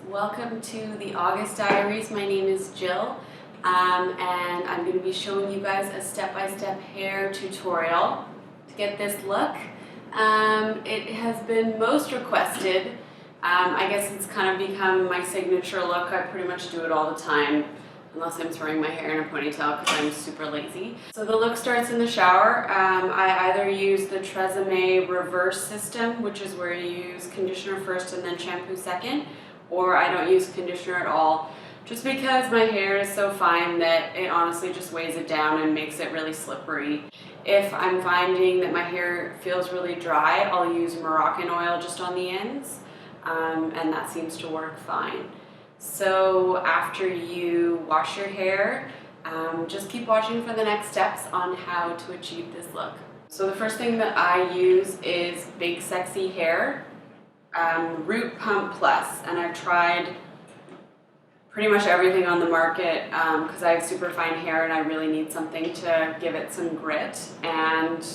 Welcome to the August Diaries. My name is Jill, and I'm going to be showing you guys a step-by-step hair tutorial to get this look. It has been most requested. I guess it's kind of become my signature look. I pretty much do it all the time, unless I'm throwing my hair in a ponytail because I'm super lazy. So the look starts in the shower. I either use the Tresemme reverse system, which is where you use conditioner first and then shampoo second, or I don't use conditioner at all, just because my hair is so fine that it honestly just weighs it down and makes it really slippery. If I'm finding that my hair feels really dry, I'll use Moroccan oil just on the ends, and that seems to work fine. So after you wash your hair, just keep watching for the next steps on how to achieve this look. So the first thing that I use is Big Sexy Hair Root Pump Plus, and I've tried pretty much everything on the market because I have super fine hair and I really need something to give it some grit, and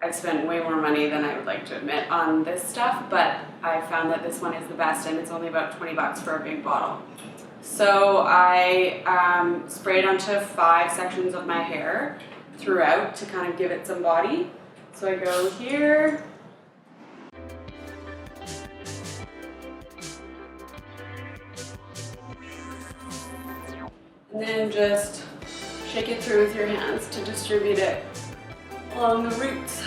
I've spent way more money than I would like to admit on this stuff, but I found that this one is the best, and it's only about 20 bucks for a big bottle. So I sprayed onto 5 sections of my hair throughout to kind of give it some body. So I go here, and then just shake it through with your hands to distribute it along the roots.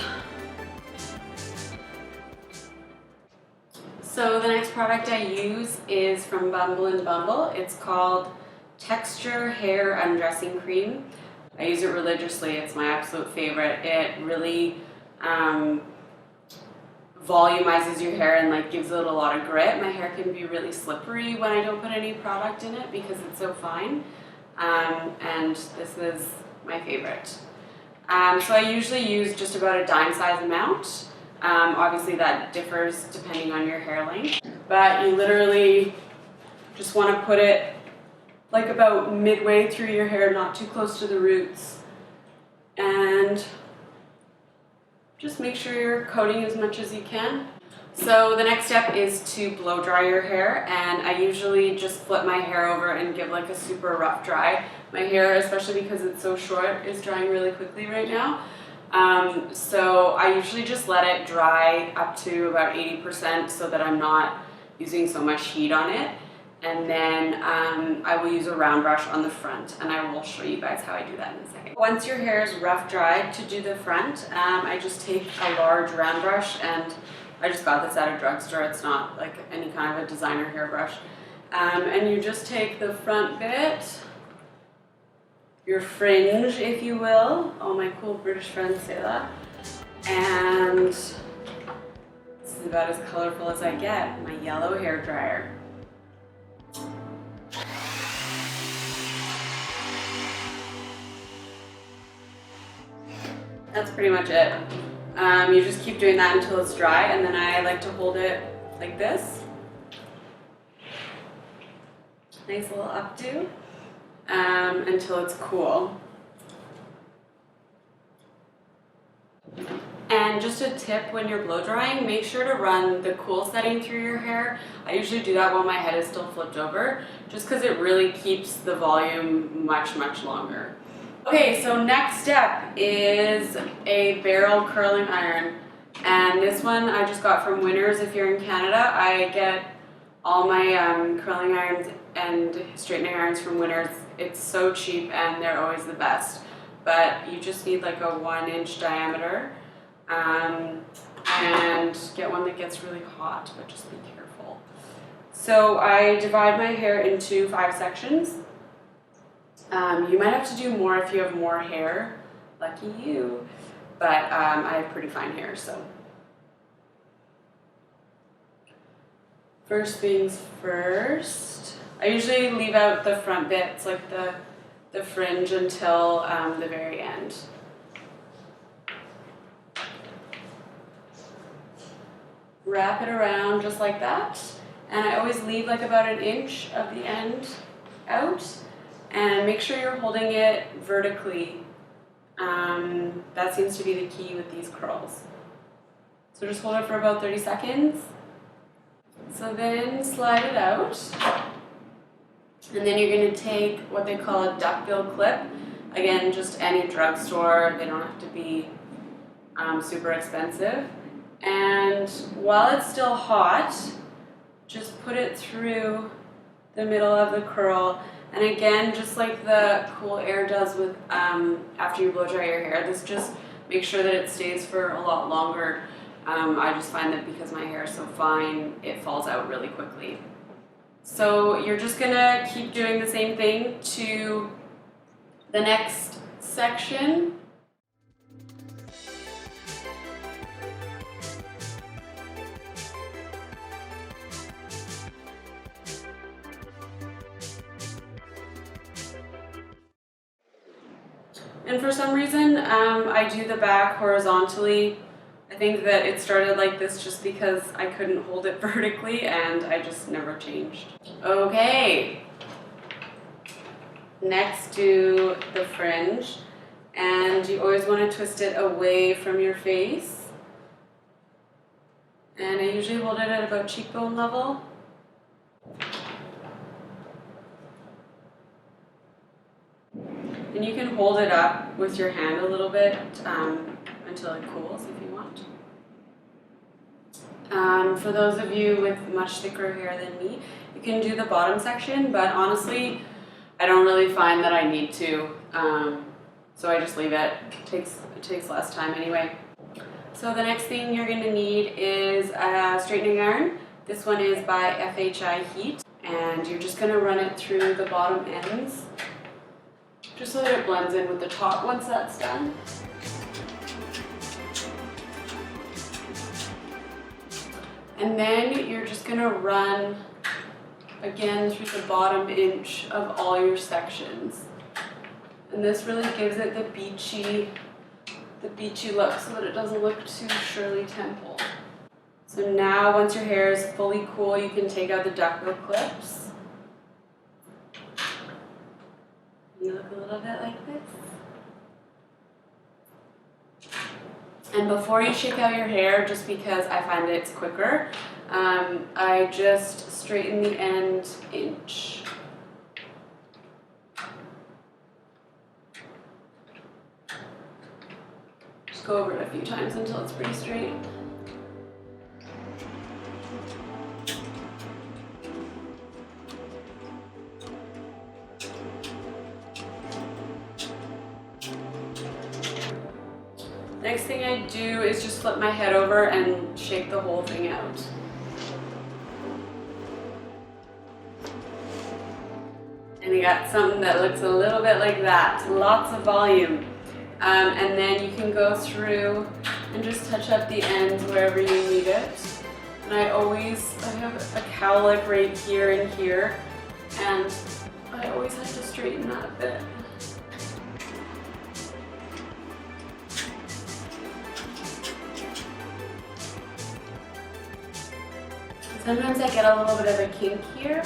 So the next product I use is from Bumble & Bumble. It's called Texture Hair Undressing Cream. I use it religiously. It's my absolute favorite. It really volumizes your hair and like gives it a lot of grit. My hair can be really slippery when I don't put any product in it because it's so fine. And this is my favorite. So I usually use just about a dime size amount. Obviously that differs depending on your hair length, but you literally just want to put it like about midway through your hair, not too close to the roots, and just make sure you're coating as much as you can. So the next step is to blow dry your hair, and I usually just flip my hair over and give like a super rough dry. My hair, especially because it's so short, is drying really quickly right now. So I usually just let it dry up to about 80% so that I'm not using so much heat on it. And then I will use a round brush on the front, and I will show you guys how I do that in a second. Once your hair is rough dried, to do the front, I just take a large round brush, and I just got this at a drugstore. It's not like any kind of a designer hairbrush. And you just take the front bit, your fringe, if you will. All my cool British friends say that. And this is about as colorful as I get, my yellow hair dryer. That's pretty much it. You just keep doing that until it's dry, and then I like to hold it like this. Nice little updo. Until it's cool. And just a tip, when you're blow drying, make sure to run the cool setting through your hair. I usually do that while my head is still flipped over, just because it really keeps the volume much longer. Okay, so next step is a barrel curling iron, and this one I just got from Winners. If you're in Canada, I get all my curling irons and straightening irons from Winners. It's so cheap and they're always the best, but you just need like a 1-inch diameter, and get one that gets really hot, but just be careful. So I divide my hair into 5 sections. You might have to do more if you have more hair, lucky you, but I have pretty fine hair, so. First things first, I usually leave out the front bits, like the fringe, until the very end. Wrap it around just like that, and I always leave like about 1 inch of the end out, and make sure you're holding it vertically. That seems to be the key with these curls. So just hold it for about 30 seconds. So then slide it out. And then you're going to take what they call a duckbill clip. Again, just any drugstore. They don't have to be super expensive. And while it's still hot, just put it through the middle of the curl. And again, just like the cool air does with after you blow dry your hair, this just makes sure that it stays for a lot longer. I just find that because my hair is so fine, it falls out really quickly. So you're just gonna keep doing the same thing to the next section. And for some reason, I do the back horizontally. I think that it started like this just because I couldn't hold it vertically and I just never changed. Okay, next do the fringe, and you always want to twist it away from your face. And I usually hold it at about cheekbone level. And you can hold it up with your hand a little bit until it cools if you want. For those of you with much thicker hair than me, you can do the bottom section, but honestly, I don't really find that I need to, so I just leave it. It takes less time anyway. So the next thing you're going to need is a straightening iron. This one is by FHI Heat, and you're just going to run it through the bottom ends, just so that it blends in with the top once that's done. And then you're just going to run again through the bottom inch of all your sections. And this really gives it the beachy look so that it doesn't look too Shirley Temple. So now once your hair is fully cool, you can take out the duckbill clips. You look a little bit like this. And before you shake out your hair, just because I find it's quicker, I just straighten the end inch. Just go over it a few times until it's pretty straight. Next thing I do is just flip my head over and shake the whole thing out. And you got something that looks a little bit like that, lots of volume. And then you can go through and just touch up the ends wherever you need it. And I have a cowlick right here and here, and I always have to straighten that bit. Sometimes I get a little bit of a kink here.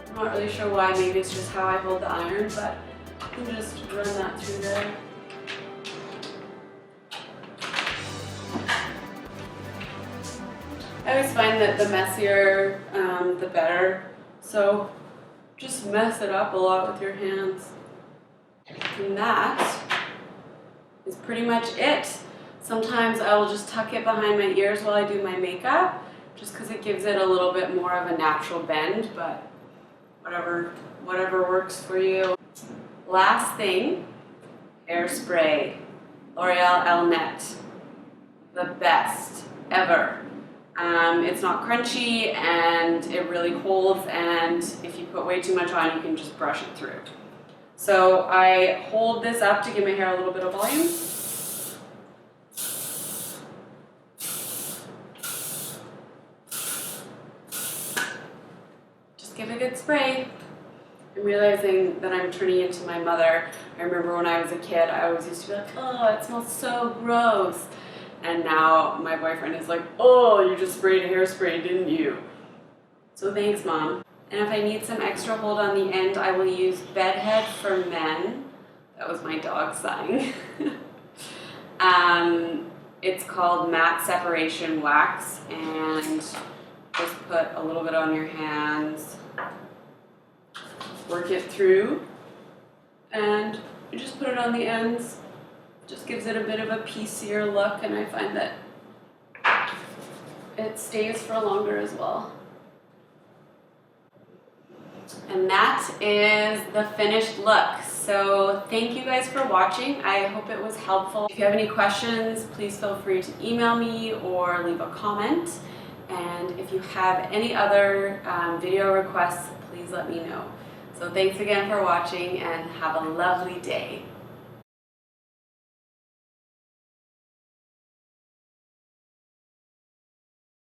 I'm not really sure why, maybe it's just how I hold the iron, but you can just run that through there. I always find that the messier, the better. So just mess it up a lot with your hands. And that is pretty much it. Sometimes I will just tuck it behind my ears while I do my makeup, just because it gives it a little bit more of a natural bend, but whatever works for you. Last thing, hairspray. L'Oreal Elnet. The best ever. It's not crunchy and it really holds, and if you put way too much on, you can just brush it through. So I hold this up to give my hair a little bit of volume. Give a good spray. I'm realizing that I'm turning into my mother. I remember when I was a kid, I always used to be like, oh, it smells so gross. And now my boyfriend is like, oh, you just sprayed hairspray, didn't you? So thanks, Mom. And if I need some extra hold on the end, I will use Bedhead for Men. That was my dog sighing. It's called Matte Separation Wax, and just put a little bit on your hands, work it through, and you just put it on the ends. Just gives it a bit of a piecier look, and I find that it stays for longer as well. And that is the finished look. So thank you guys for watching. I hope it was helpful. If you have any questions, please feel free to email me or leave a comment. And if you have any other video requests, please let me know. So thanks again for watching and have a lovely day.